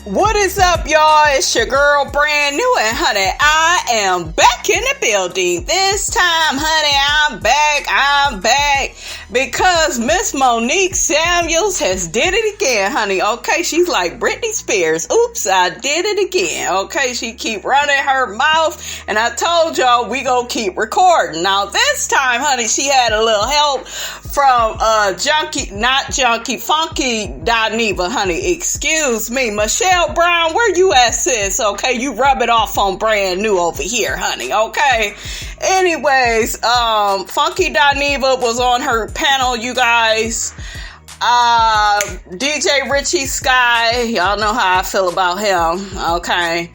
What is up, y'all? It's your girl, Brand New, and honey, I am back in the building. This time, honey, I'm back because Miss Monique Samuels has did it again, honey. Okay, she's like Britney Spears. Oops, I did it again. Okay, she keep running her mouth, and I told y'all we gonna keep recording. Now this time, honey, she had a little help from Funky Dineva, honey. Excuse me, Michelle Brown, where you at, sis? Okay, you rub it off on Brand New over here, honey. Okay. Anyways, Funky Dineva was on her panel, you guys. DJ Richie Sky, y'all know how I feel about him. Okay.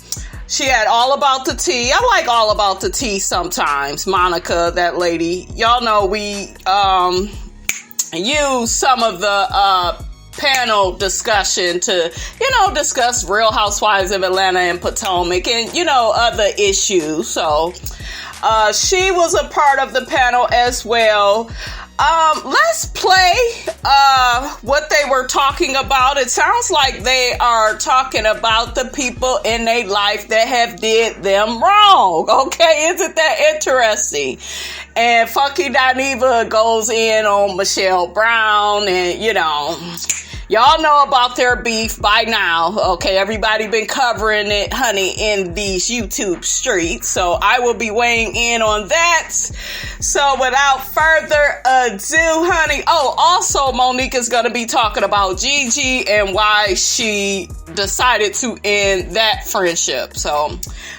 She had All About the Tea. I like All About the Tea sometimes. Monica, that lady. Y'all know we use some of the panel discussion to, discuss Real Housewives of Atlanta and Potomac and, other issues. So she was a part of the panel as well. Let's play what they were talking about. It sounds like they are talking about the people in their life that have did them wrong. Okay, isn't that interesting? And Funky Dineva goes in on Michelle Brown, and y'all know about their beef by now. Okay, everybody been covering it, honey, in these YouTube streets. So I will be weighing in on that. So without further ado, honey. Oh, also Monique is going to be talking about GiGi and why she decided to end that friendship. So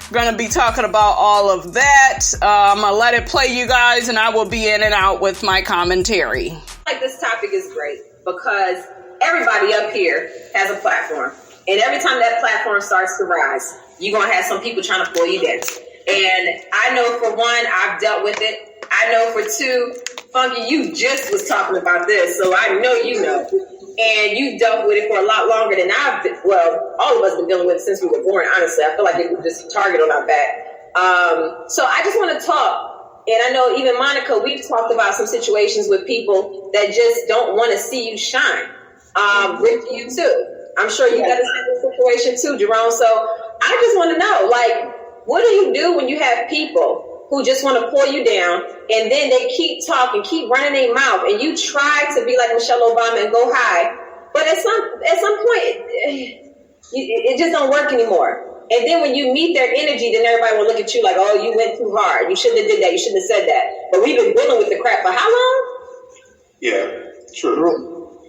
we're going to be talking about all of that. I'm going to let it play, you guys, and I will be in and out with my commentary. Like, this topic is great because everybody up here has a platform. And every time that platform starts to rise, you're going to have some people trying to pull you down. And I know for one, I've dealt with it. I know for two, Funky, you just was talking about this, so I know you know. And you dealt with it for a lot longer than all of us been dealing with it since we were born, honestly. I feel like it was just a target on our back. So I just want to talk. And I know even Monica, we've talked about some situations with people that just don't want to see you shine. With you too. I'm sure you got a similar situation too, Jerome. So I just want to know, what do you do when you have people who just want to pull you down and then they keep talking, keep running their mouth, and you try to be like Michelle Obama and go high, but at some point it just don't work anymore. And then when you meet their energy, then everybody will look at you like, oh, you went too hard. You shouldn't have did that. You shouldn't have said that. But we've been dealing with the crap for how long? Yeah, true.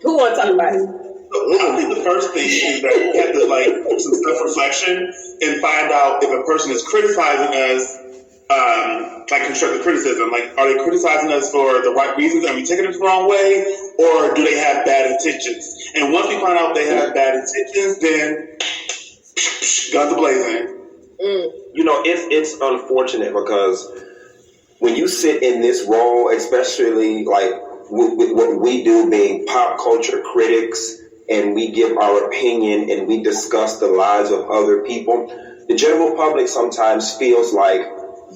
Who want to talk about it? I think the first thing is that we have to do some self-reflection and find out if a person is criticizing us, constructive criticism. Are they criticizing us for the right reasons? Are we taking it the wrong way? Or do they have bad intentions? And once we find out they have bad intentions, then guns are blazing. It's unfortunate because when you sit in this role, especially with what we do being pop culture critics, and we give our opinion and we discuss the lives of other people, the general public sometimes feels like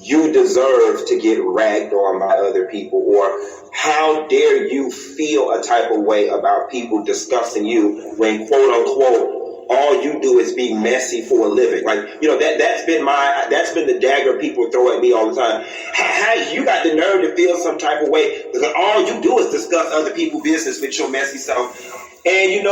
you deserve to get ragged on by other people, or how dare you feel a type of way about people discussing you when, quote unquote, all you do is be messy for a living. That's been the dagger people throw at me all the time. How you got the nerve to feel some type of way because all you do is discuss other people's business with your messy self. And you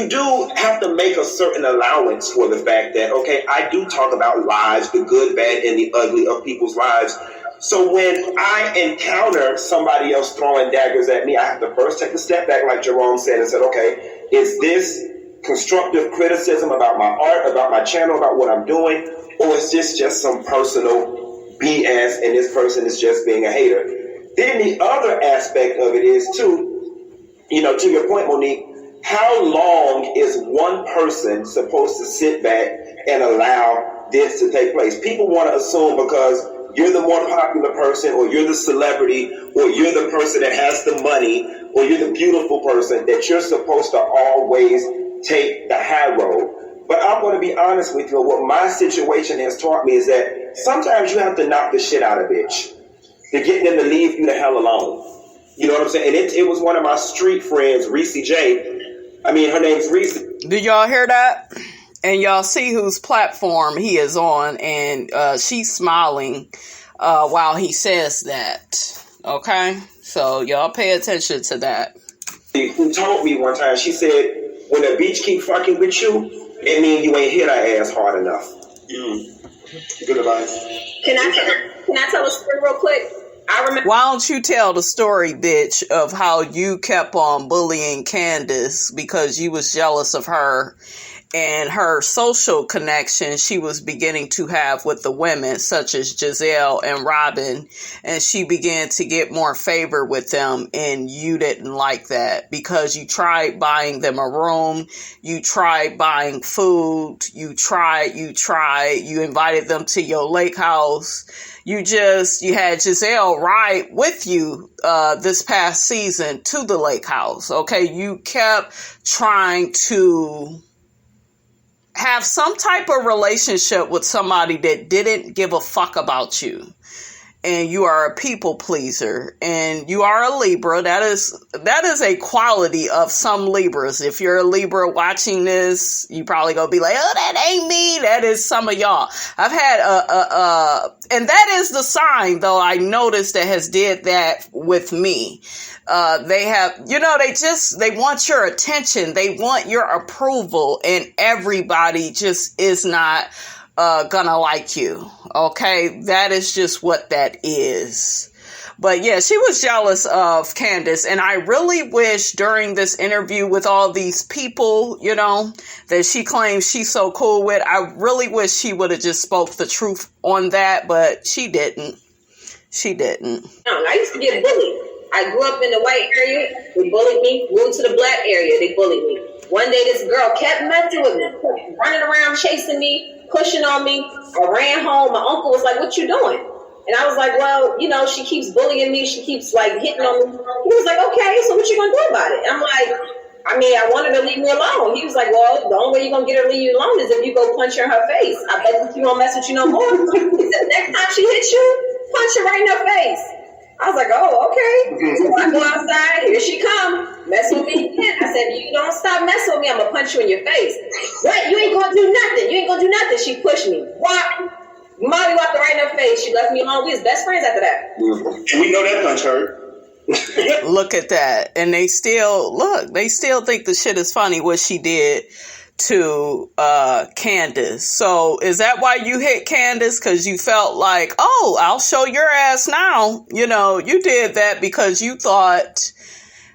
do have to make a certain allowance for the fact that, okay, I do talk about lives, the good, bad, and the ugly of people's lives. So when I encounter somebody else throwing daggers at me, I have to first take a step back, like Jerome said, and said, okay, is this constructive criticism about my art, about my channel, about what I'm doing, or is this just some personal BS and this person is just being a hater? Then the other aspect of it is, too, to your point, Monique, how long is one person supposed to sit back and allow this to take place? People want to assume because you're the more popular person, or you're the celebrity, or you're the person that has the money, or you're the beautiful person, that you're supposed to always take the high road. But I'm going to be honest with you. What my situation has taught me is that sometimes you have to knock the shit out of bitch to get them to leave you the hell alone. You know what I'm saying? And it was one of my street friends, Reese J. I mean, her name's Reese. Did y'all hear that? And y'all see whose platform he is on, and she's smiling while he says that. Okay? So y'all pay attention to that. Who told me one time, she said, when a bitch keep fucking with you, it means you ain't hit her ass hard enough. Good advice. Can I tell a story real quick? I remember. Why don't you tell the story, bitch, of how you kept on bullying Candace because you was jealous of her and her social connection she was beginning to have with the women such as Giselle and Robin, and she began to get more favor with them, and you didn't like that because you tried buying them a room, you tried buying food, you invited them to your lake house. You had Giselle ride with you this past season to the lake house. Okay, you kept trying to have some type of relationship with somebody that didn't give a fuck about you. And you are a people pleaser, and you are a Libra. That is a quality of some Libras. If you're a Libra watching this, you probably gonna be like, oh, that ain't me. That is some of y'all. I've had and that is the sign, though, I noticed that has did that with me. They have, they want your attention. They want your approval, and everybody just is not gonna like you. Okay, that is just what that is. But yeah, she was jealous of Candace, and I really wish during this interview with all these people, that she claims she's so cool with, I really wish she would have just spoke the truth on that, but she didn't. I used to get bullied. I grew up in the white area. They bullied me. Moved to the black area. They bullied me. One day, this girl kept messing with me, running around, chasing me, pushing on me. I ran home. My uncle was like, "What you doing?" And I was like, "Well, she keeps bullying me. She keeps hitting on me." He was like, "Okay, so what you gonna do about it?" And I'm like, I wanted her to leave me alone. He was like, "Well, the only way you're gonna get her to leave you alone is if you go punch her in her face. I bet she won't mess with you no more." He said, "Next time she hits you, punch her right in her face." I was like, "Oh, okay." So I go outside. Here she come, mess with me again. I said, "You don't stop messing with me, I'm gonna punch you in your face." "What? You ain't gonna do nothing. You ain't gonna do nothing." She pushed me. What? Molly walked right in her face. She left me alone. We was best friends after that. And we know that punch hurt. Look at that. And they still think the shit is funny what she did to Candace. So is that why you hit Candace? Because you felt like, oh, I'll show your ass now. You did that because you thought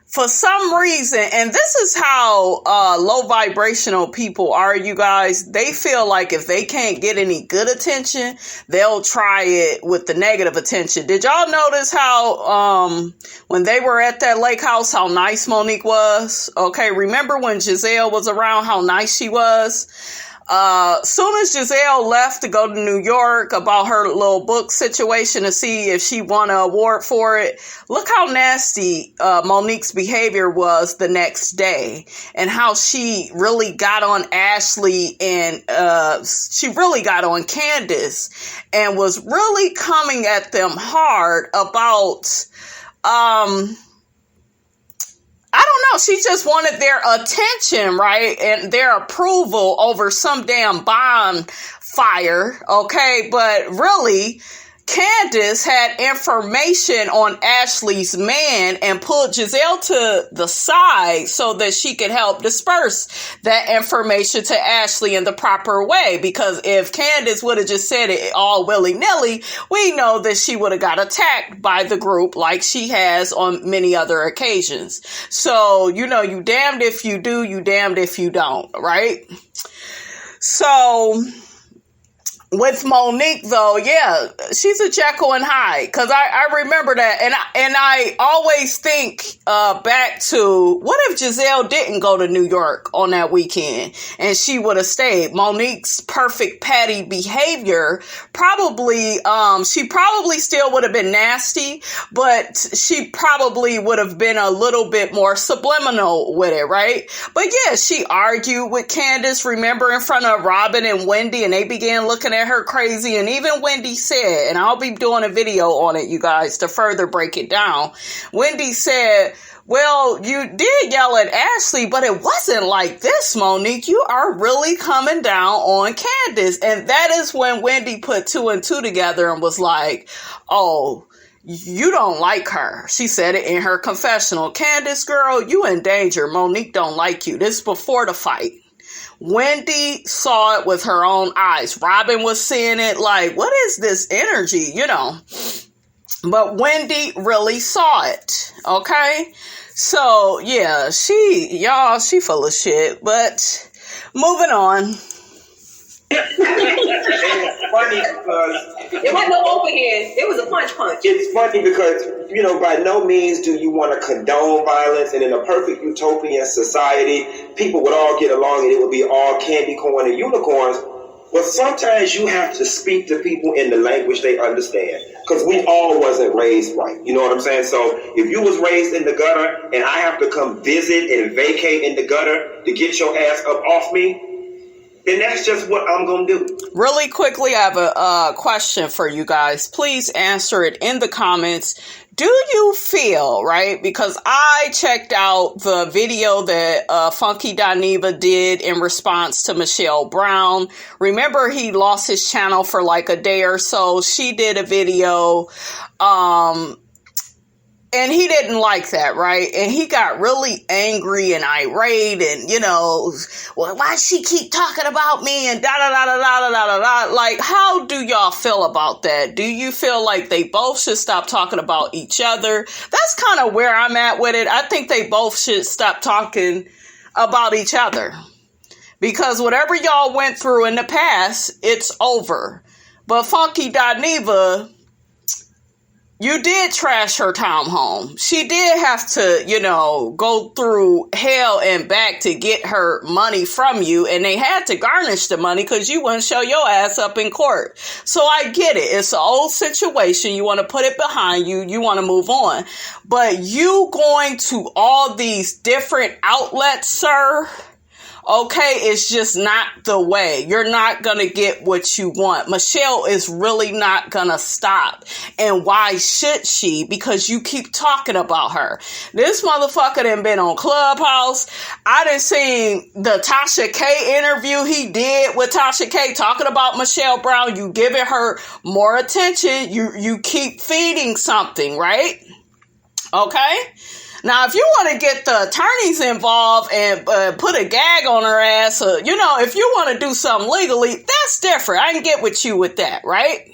for some reason, and this is how low vibrational people are, you guys. They feel like if they can't get any good attention, they'll try it with the negative attention. Did y'all notice how when they were at that lake house, how nice Monique was? Okay, remember when Giselle was around, how nice she was? Soon as Giselle left to go to New York about her little book situation to see if she won an award for it, look how nasty Monique's behavior was the next day, and how she really got on Ashley, and she really got on Candace, and was really coming at them hard about I don't know. She just wanted their attention, right? And their approval over some damn bonfire. Okay. But really, Candace had information on Ashley's man and pulled Giselle to the side so that she could help disperse that information to Ashley in the proper way. Because if Candace would have just said it all willy-nilly, we know that she would have got attacked by the group like she has on many other occasions. So, you damned if you do, you damned if you don't, right? So with Monique, though, yeah, she's a Jekyll and Hyde, because I remember that, and I always think back to, what if Giselle didn't go to New York on that weekend and she would have stayed? Monique's perfect petty behavior she probably still would have been nasty, but she probably would have been a little bit more subliminal with it, right? But yeah, she argued with Candace, remember, in front of Robin and Wendy, and they began looking at her crazy. And even Wendy said, and I'll be doing a video on it, you guys, to further break it down. Wendy said, Well, you did yell at Ashley, but it wasn't like this, Monique. You are really coming down on Candace. And that is when Wendy put 2 and 2 together and was like, oh, you don't like her. She said it in her confessional. Candace, girl, you in danger. Monique don't like you. This is before the fight. Wendy saw it with her own eyes. Robin was seeing it like, what is this energy, you know? But Wendy really saw it, okay? So, yeah, she full of shit. But moving on. It's funny because It wasn't no overhand. It was a punch. it's funny because, you know, by no means do you want to condone violence, and in a perfect utopian society, people would all get along and it would be all candy corn and unicorns. But sometimes you have to speak to people in the language they understand, because we all wasn't raised right. You know what I'm saying? So if you was raised in the gutter and I have to come visit and vacate in the gutter to get your ass up off me, then that's just what I'm going to do. Really quickly, I have a question for you guys. Please answer it in the comments. Do you feel, right? Because I checked out the video that Funky Dineva did in response to Michelle Brown. Remember, he lost his channel for like a day or so. She did a video, and he didn't like that, right? And he got really angry and irate and, you know, well, why she keep talking about me and da-da-da-da-da-da-da-da. Like, how do y'all feel about that? Do you feel like they both should stop talking about each other? That's kind of where I'm at with it. I think they both should stop talking about each other. Because whatever y'all went through in the past, it's over. But Funky Dineva, you did trash her townhome. She did have to, you know, go through hell and back to get her money from you. And they had to garnish the money because you wouldn't show your ass up in court. So I get it. It's an old situation. You want to put it behind you. You want to move on. But you going to all these different outlets, sir, okay, it's just not the way. You're not going to get what you want. Michelle is really not going to stop. And why should she? Because you keep talking about her. This motherfucker done been on Clubhouse. I done seen the Tasha K interview he did with Tasha K talking about Michelle Brown. You giving her more attention. You keep feeding something, right? Okay? Now, if you want to get the attorneys involved and put a gag on her ass, you know, if you want to do something legally, that's different. I can get with you with that, right?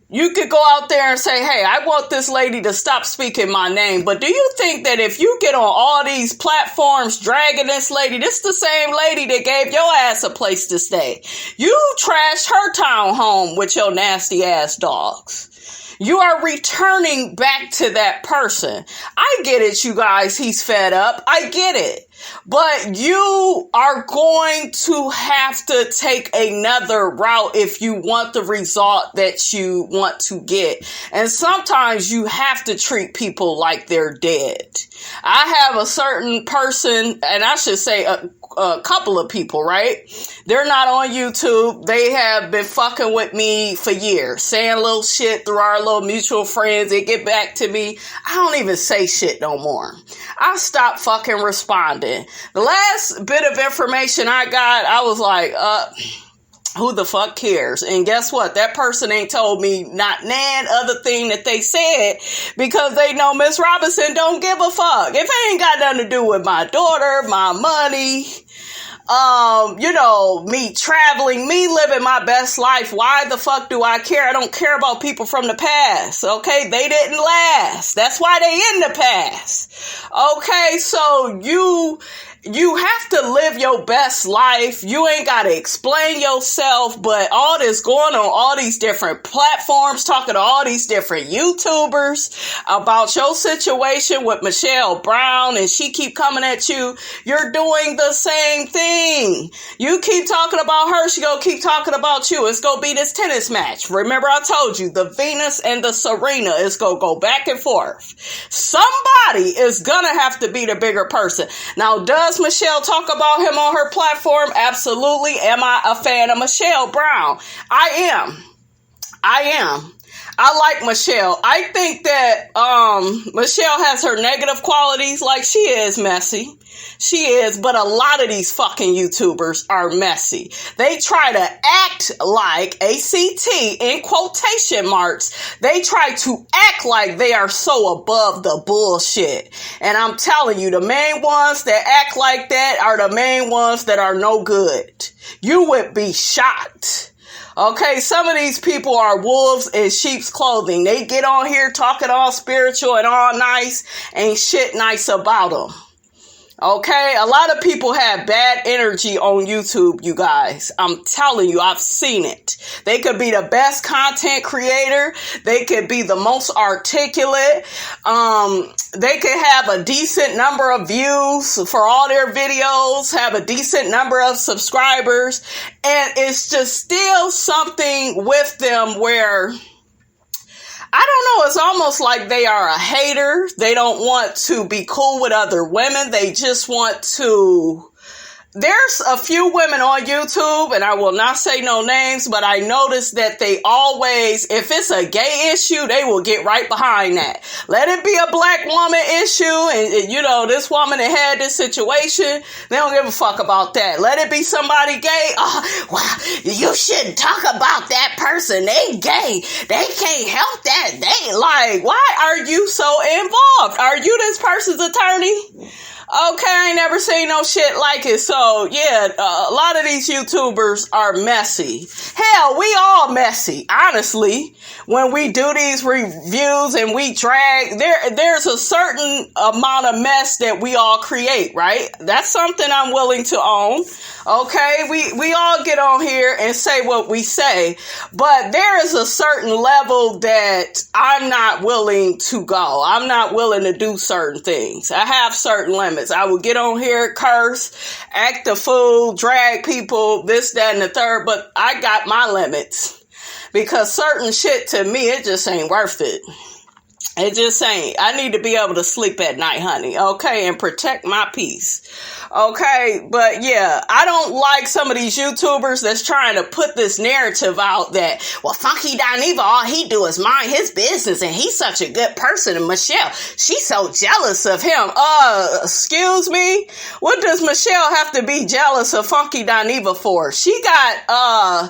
You could go out there and say, hey, I want this lady to stop speaking my name. But do you think that if you get on all these platforms dragging this lady, this is the same lady that gave your ass a place to stay. You trashed her townhome with your nasty ass dogs. You are returning back to that person. I get it, you guys. He's fed up. I get it. But you are going to have to take another route if you want the result that you want to get. And sometimes you have to treat people like they're dead. I have a certain person, and I should say a couple of people, right? They're not on YouTube. They have been fucking with me for years, saying little shit through our little mutual friends. They get back to me. I don't even say shit no more. I stopped fucking responding. The last bit of information I got, I was like, who the fuck cares? And guess what? That person ain't told me not nan other thing that they said, because they know Miss Robinson don't give a fuck. If it ain't got nothing to do with my daughter, my money, you know, me traveling, me living my best life, why the fuck do I care? I don't care about people from the past, okay? They didn't last. That's why they in the past. Okay, so you have to live your best life. You ain't got to explain yourself, but all this going on all these different platforms, talking to all these different YouTubers about your situation with Michelle Brown, and she keep coming at you. You're doing the same thing. You keep talking about her, she gonna keep talking about you. It's gonna be this tennis match. Remember I told you, the Venus and the Serena is gonna go back and forth. Somebody is gonna have to be the bigger person. Now, does Michelle talk about him on her platform? Absolutely. Am I a fan of Michelle Brown? I am. I like Michelle. I think that Michelle has her negative qualities. Like, she is messy. She is, but a lot of these fucking YouTubers are messy. They try to act like, ACT in quotation marks, they try to act like they are so above the bullshit. And I'm telling you, the main ones that act like that are the main ones that are no good. You would be shocked. Okay, some of these people are wolves in sheep's clothing. They get on here talking all spiritual and all nice, ain't shit nice about them. Okay, a lot of people have bad energy on YouTube, you guys. I'm telling you, I've seen it. They could be the best content creator. They could be the most articulate. They could have a decent number of views for all their videos, have a decent number of subscribers, and it's just still something with them where, I don't know, it's almost like they are a hater. They don't want to be cool with other women. They just want to... There's a few women on YouTube, and I will not say no names, but I noticed that they always, if it's a gay issue, they will get right behind that. Let it be a black woman issue, and you know, this woman that had this situation, they don't give a fuck about that. Let it be somebody gay, oh, well, you shouldn't talk about that person. They gay. They can't help that. They like, why are you so involved? Are you this person's attorney? Okay, I ain't never seen no shit like it. So, yeah, a lot of these YouTubers are messy. Hell, we all messy, honestly. When we do these reviews and we drag, there's a certain amount of mess that we all create, right? That's something I'm willing to own. Okay, we all get on here and say what we say, but there is a certain level that I'm not willing to go. I'm not willing to do certain things. I have certain limits. I will get on here, curse, act a fool, drag people, this, that, and the third, but I got my limits. Because certain shit to me, it just ain't worth it. It just ain't. I need to be able to sleep at night, honey. Okay, and protect my peace. Okay, but yeah, I don't like some of these YouTubers that's trying to put this narrative out that, well, Funky Dineva, all he do is mind his business and he's such a good person. And Michelle, she's so jealous of him. Excuse me? What does Michelle have to be jealous of Funky Dineva for? She got,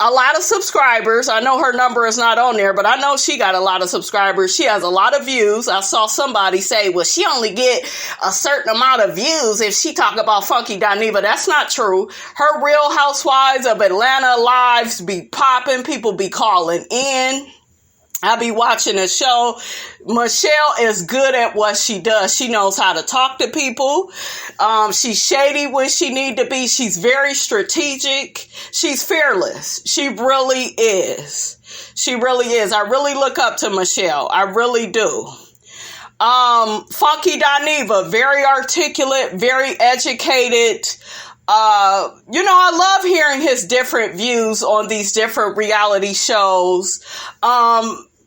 a lot of subscribers. I know her number is not on there, but I know she got a lot of subscribers. She has a lot of views. I saw somebody say, well, she only get a certain amount of views if she talk about Funky Dineva. That's not true. Her Real Housewives of Atlanta lives be popping. People be calling in. I be watching a show. Michelle is good at what she does. She knows how to talk to people. She's shady when she need to be. She's very strategic. She's fearless. She really is. She really is. I really look up to Michelle. I really do. Funky Dineva, very articulate, very educated. I love hearing his different views on these different reality shows.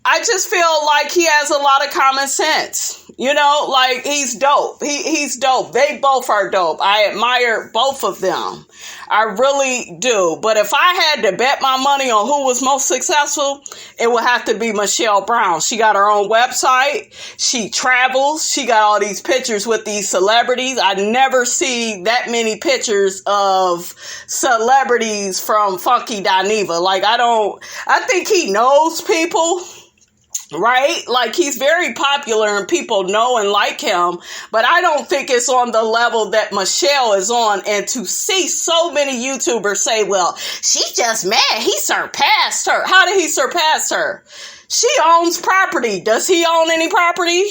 I just feel like he has a lot of common sense. Like he's dope. He's dope. They both are dope. I admire both of them. I really do. But if I had to bet my money on who was most successful, it would have to be Michelle Brown. She got her own website. She travels. She got all these pictures with these celebrities. I never see that many pictures of celebrities from Funky Dineva. I think he knows people. Right? Like, he's very popular and people know and like him, but I don't think it's on the level that Michelle is on. And to see so many YouTubers say, well, she's just mad, he surpassed her. How did he surpass her? She owns property. Does he own any property?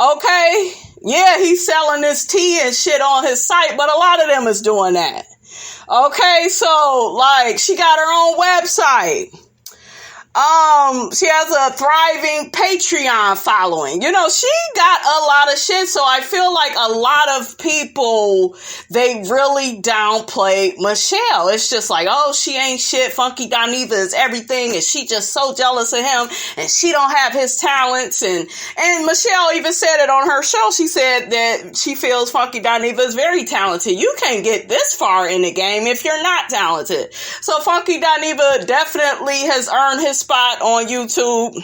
Okay. Yeah, he's selling this tea and shit on his site, but a lot of them is doing that. Okay, so, she got her own website. She has a thriving Patreon following. She got a lot of shit. So I feel like a lot of people, they really downplay Michelle. It's just like, oh, she ain't shit. Funky Dineva is everything. And she just so jealous of him. And she don't have his talents. And Michelle even said it on her show. She said that she feels Funky Dineva is very talented. You can't get this far in the game if you're not talented. So Funky Dineva definitely has earned his spot on YouTube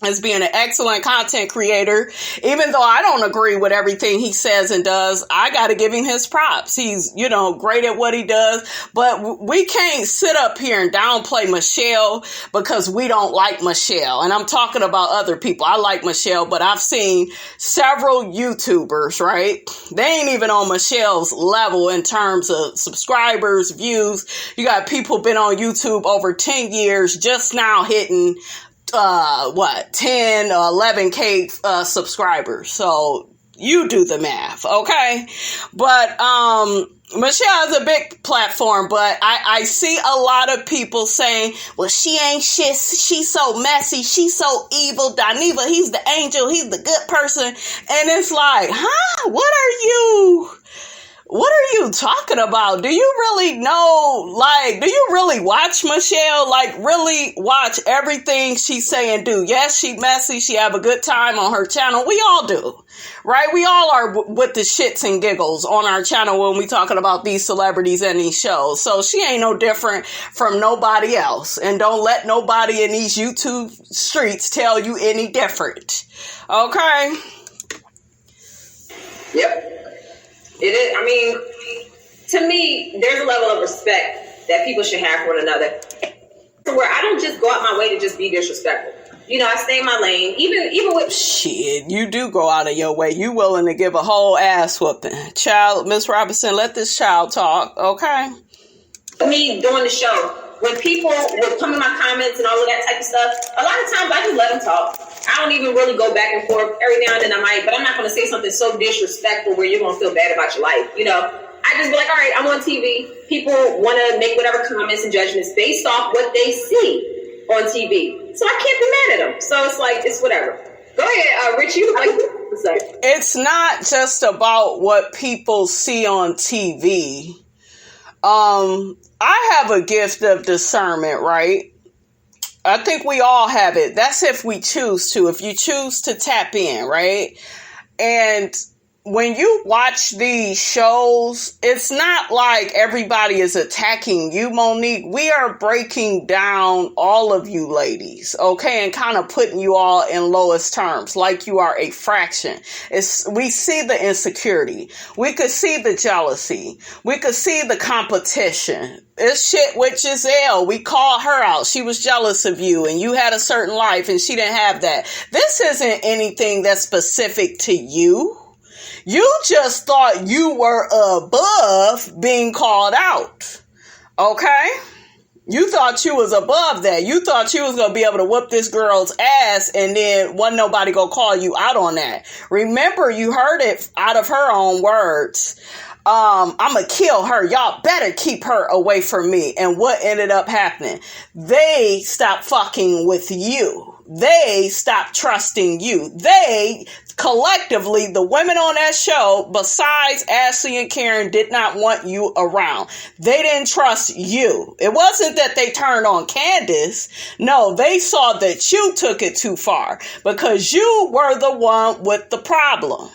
as being an excellent content creator. Even though I don't agree with everything he says and does, I got to give him his props. He's, great at what he does. But we can't sit up here and downplay Michelle because we don't like Michelle. And I'm talking about other people. I like Michelle, but I've seen several YouTubers, right? They ain't even on Michelle's level in terms of subscribers, views. You got people been on YouTube over 10 years, just now hitting 10 or 11K subscribers. So you do the math, okay? But Michelle is a big platform, but I see a lot of people saying, well, she ain't shit, she's so messy, she's so evil. Dineva, he's the angel, he's the good person. And it's like, what are you talking about? Do you really know, do you really watch Michelle? Really watch everything she say and do? Yes, she messy. She have a good time on her channel. We all do, right? We all are with the shits and giggles on our channel when we talking about these celebrities and these shows. So she ain't no different from nobody else. And don't let nobody in these YouTube streets tell you any different. Okay? Yep. It is. I mean, to me, there's a level of respect that people should have for one another. Where I don't just go out my way to just be disrespectful. I stay in my lane. Even with shit, you do go out of your way. You willing to give a whole ass whooping, child. Miss Robinson, let this child talk, okay? Me doing the show, when people would come in my comments and all of that type of stuff, a lot of times I just let them talk. I don't even really go back and forth. Every now and then I might, but I'm not going to say something so disrespectful where you're going to feel bad about your life. I just be like, all right, I'm on TV. People want to make whatever comments and judgments based off what they see on TV. So I can't be mad at them. So it's like, it's whatever. Go ahead, Rich, you like to say. It's not just about what people see on TV. I have a gift of discernment, right? I think we all have it. That's if we choose to. If you choose to tap in, right? And when you watch these shows, it's not like everybody is attacking you, Monique. We are breaking down all of you ladies, okay, and kind of putting you all in lowest terms, like you are a fraction. We see the insecurity. We could see the jealousy. We could see the competition. It's shit with Giselle. We called her out. She was jealous of you and you had a certain life and she didn't have that. This isn't anything that's specific to you. You just thought you were above being called out. Okay? You thought you was above that. You thought you was going to be able to whoop this girl's ass and then wasn't nobody going to call you out on that. Remember, you heard it out of her own words. I'm going to kill her. Y'all better keep her away from me. And what ended up happening? They stopped fucking with you. They stopped trusting you. They, collectively, the women on that show, besides Ashley and Karen, did not want you around. They didn't trust you. It wasn't that they turned on Candace. No, they saw that you took it too far because you were the one with the problem.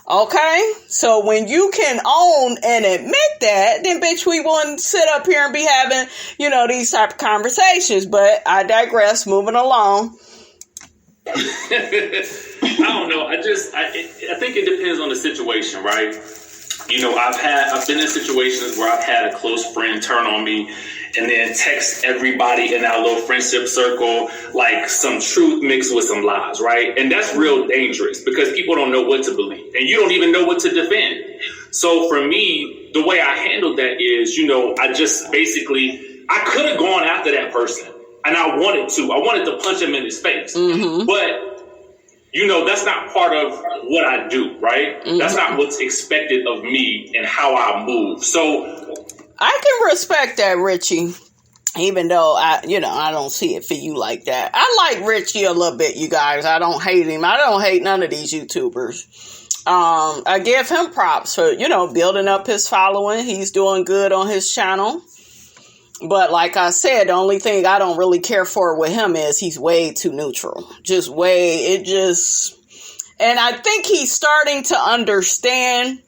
Okay? So when you can own and admit that, then bitch, we wouldn't sit up here and be having, these type of conversations. But I digress, moving along. I don't know. I think it depends on the situation, right? I've been in situations where I've had a close friend turn on me and then text everybody in our little friendship circle like some truth mixed with some lies, right? And that's real dangerous because people don't know what to believe and you don't even know what to defend. So for me, the way I handled that is, I just basically, I could have gone after that person. And I wanted to punch him in his face. Mm-hmm. But, that's not part of what I do, right? Mm-hmm. That's not what's expected of me and how I move. So I can respect that, Richie, even though I don't see it for you like that. I like Richie a little bit, you guys. I don't hate him. I don't hate none of these YouTubers. I give him props for, building up his following. He's doing good on his channel. But like I said, the only thing I don't really care for with him is he's way too neutral. And I think he's starting to understand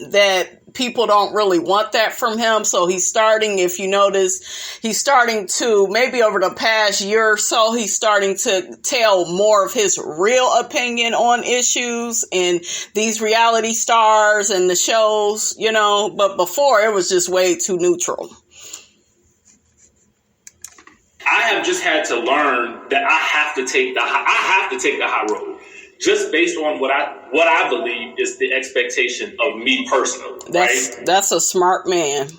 that people don't really want that from him. So he's starting, if you notice, he's starting to, maybe over the past year or so, he's starting to tell more of his real opinion on issues in these reality stars and the shows, you know, but before it was just way too neutral. I have just had to learn that I have to take the high road, just based on what I believe is the expectation of me personally. That's a smart man.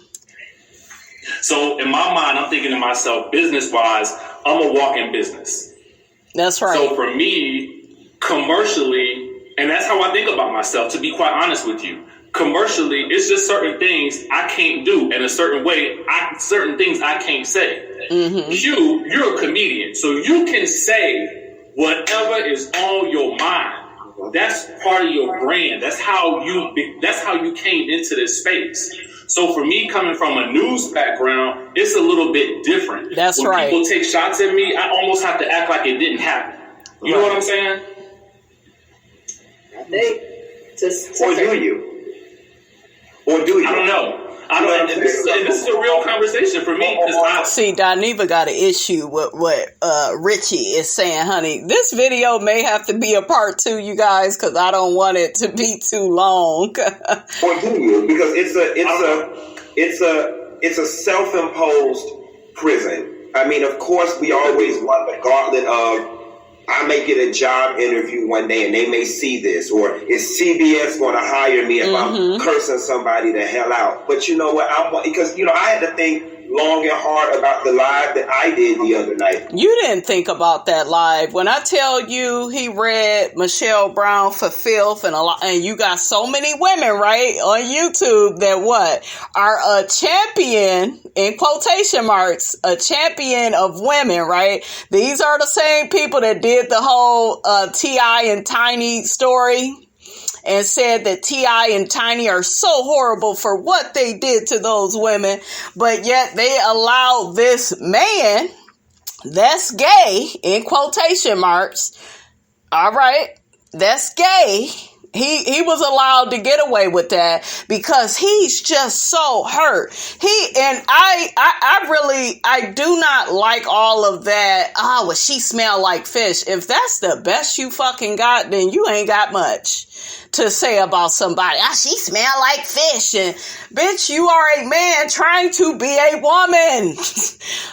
So in my mind, I'm thinking to myself, business wise, I'm a walk-in business. That's right. So for me, commercially, and that's how I think about myself, to be quite honest with you. Commercially, it's just certain things I can't do in a certain way. Certain things I can't say. Mm-hmm. You're a comedian, so you can say whatever is on your mind. That's part of your brand. That's how you came into this space. So for me, coming from a news background, it's a little bit different. That's when right. People take shots at me, I almost have to act like it didn't happen. You know what I'm saying? Or do you? I don't know. And this is a real conversation for me. See, Dineva got an issue with what Richie is saying, honey. This video may have to be a part 2, you guys, because I don't want it to be too long. Or do you? Because it's a self-imposed prison. I mean, of course, we always want the gauntlet of, I may get a job interview one day and they may see this, or is CBS going to hire me if I'm cursing somebody the hell out? But you know what? Because I had to think long and hard about the live that I did the other night. You didn't think about that live. When I tell you he read Michelle Brown for filth and you got so many women, right, on YouTube that are a champion, in quotation marks, a champion of women, right? These are the same people that did the whole T.I. and Tiny story and said that T.I. and Tiny are so horrible for what they did to those women, but yet they allow this man that's gay, in quotation marks, all right, that's gay, he was allowed to get away with that because he's just so hurt. I do not like all of that. Well, she smell like fish. If that's the best you fucking got, then you ain't got much to say about somebody. She smell like fish. And bitch, you are a man trying to be a woman.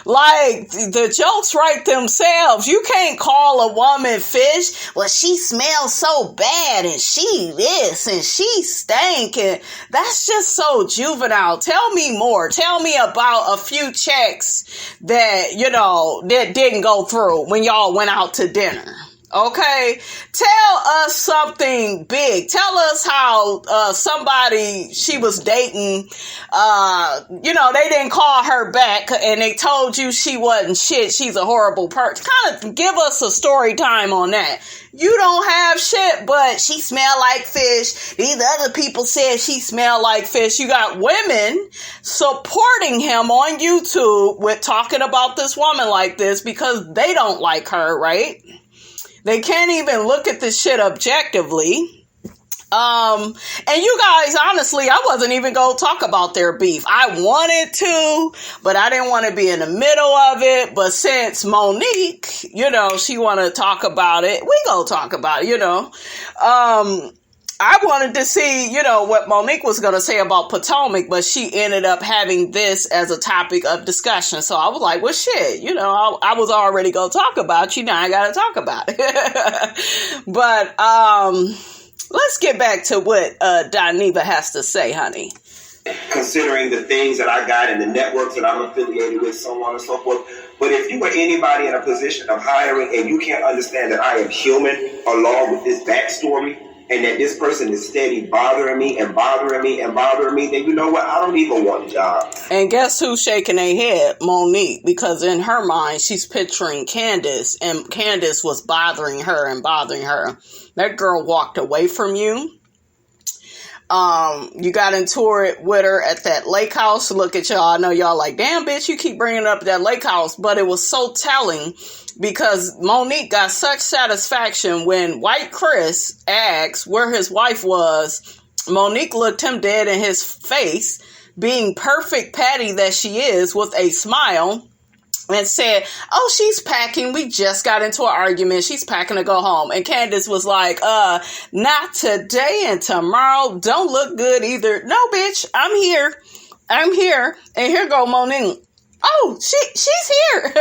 Like, the jokes write themselves. You can't call a woman fish. Well, she smells so bad and she this and she stank. And that's just so juvenile. Tell me more. Tell me about a few checks that, that didn't go through when y'all went out to dinner. Okay, tell us something big. Tell us how somebody she was dating, they didn't call her back and they told you she wasn't shit. She's a horrible person. Kind of give us a story time on that. You don't have shit, but she smelled like fish. These other people said she smelled like fish. You got women supporting him on YouTube with talking about this woman like this because they don't like her, right? They can't even look at this shit objectively. And you guys, honestly, I wasn't even going to talk about their beef. I wanted to, but I didn't want to be in the middle of it. But since Monique, she want to talk about it, we going to talk about it, I wanted to see, what Monique was going to say about Potomac, but she ended up having this as a topic of discussion. So I was like, well, shit, I was already going to talk about you. Now I got to talk about it. But let's get back to what Dineva has to say, honey. Considering the things that I got and the networks that I'm affiliated with, so on and so forth. But if you were anybody in a position of hiring and you can't understand that I am human along with this backstory, and that this person is steady bothering me, then you know what? I don't even want a job. And guess who's shaking their head? Monique. Because in her mind, she's picturing Candace, and Candace was bothering her. That girl walked away from you. You got into it with her at that lake house. Look at y'all. I know y'all like, damn, bitch, you keep bringing up that lake house. But it was so telling because Monique got such satisfaction when White Chris asked where his wife was Monique looked him dead in his face, being perfect Patty that she is, with a smile, and said, oh, she's packing. We just got into an argument. She's packing to go home. And Candace was like, not today and tomorrow. Don't look good either. No, bitch, I'm here. I'm here. And here go Monique. Oh, she's here.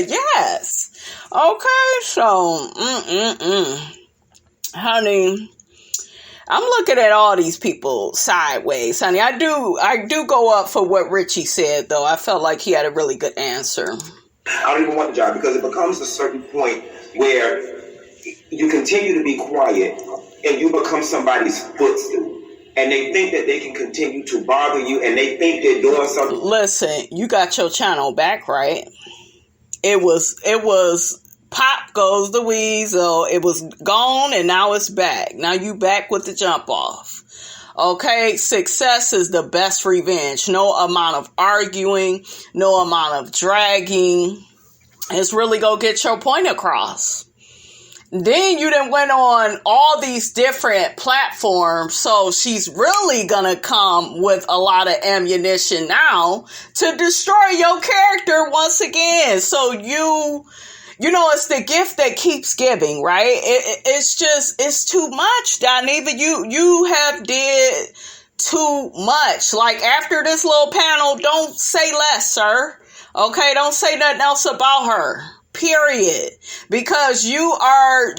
Yes. Okay, so, honey, I'm looking at all these people sideways, honey. I do go up for what Richie said, though. I felt like he had a really good answer. I don't even want the job, because it becomes a certain point where you continue to be quiet and you become somebody's footstool. And they think that they can continue to bother you, and they think they're doing something. Listen, you got your channel back, right? It was Pop Goes the Weasel. It was gone and now it's back. Now you back with the jump off. Okay, success is the best revenge. No amount of arguing, no amount of dragging. It's really gonna get your point across. Then you done went on all these different platforms, so she's really gonna come with a lot of ammunition now to destroy your character once again. So you know, it's the gift that keeps giving, right? It's too much, Doniva. You have did too much. Like, after this little panel, don't say less, sir. Okay, don't say nothing else about her. Period. Because you are,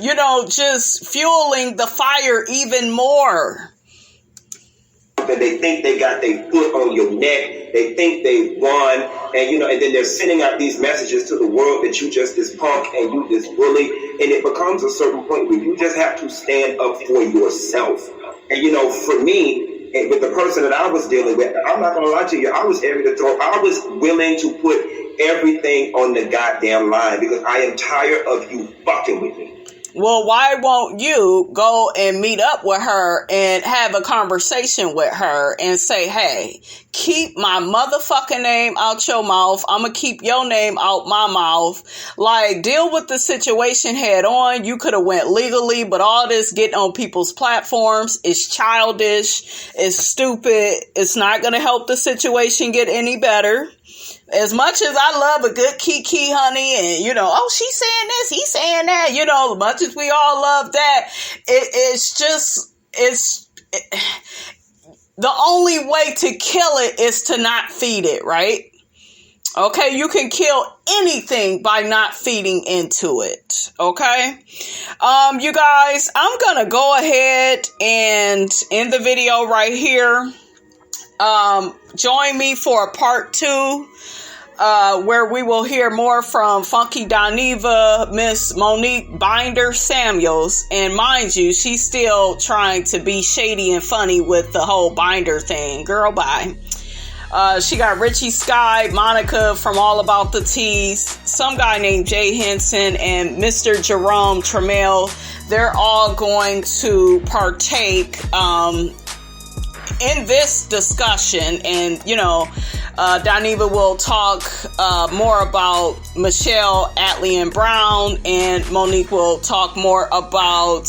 just fueling the fire even more. They think they got their foot on your neck. They think they won. And, and then they're sending out these messages to the world that you just this punk and you this bully. And it becomes a certain point where you just have to stand up for yourself. And, for me, and with the person that I was dealing with, I'm not going to lie to you, I was willing to put everything on the goddamn line, because I am tired of you fucking with me. Well, why won't you go and meet up with her and have a conversation with her and say, hey, keep my motherfucking name out your mouth. I'm going to keep your name out my mouth. Like, deal with the situation head on. You could have went legally, but all this getting on people's platforms is childish. It's stupid. It's not going to help the situation get any better. As much as I love a good Kiki, honey, and, oh, she's saying this, he's saying that, as much as we all love that, it's the only way to kill it is to not feed it, right? Okay, you can kill anything by not feeding into it, okay? You guys, I'm gonna go ahead and end the video right here. Join me for a part 2. Where we will hear more from Funky Doniva, Miss Monique Binder Samuels. And mind you, she's still trying to be shady and funny with the whole Binder thing. Girl, bye. She got Richie Sky, Monica from All About the Teas, some guy named Jay Henson, and Mr. Jerome Trammell. They're all going to partake in this discussion, and Doniva will talk more about Michelle, Atlee, and Brown, and Monique will talk more about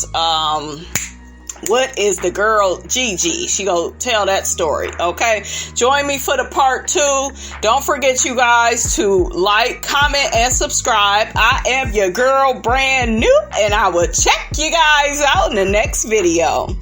what is the girl GiGi. She go tell that story. Okay, join me for the part 2. Don't forget, you guys, to like, comment, and subscribe. I am your girl, brand new, and I will check you guys out in the next video.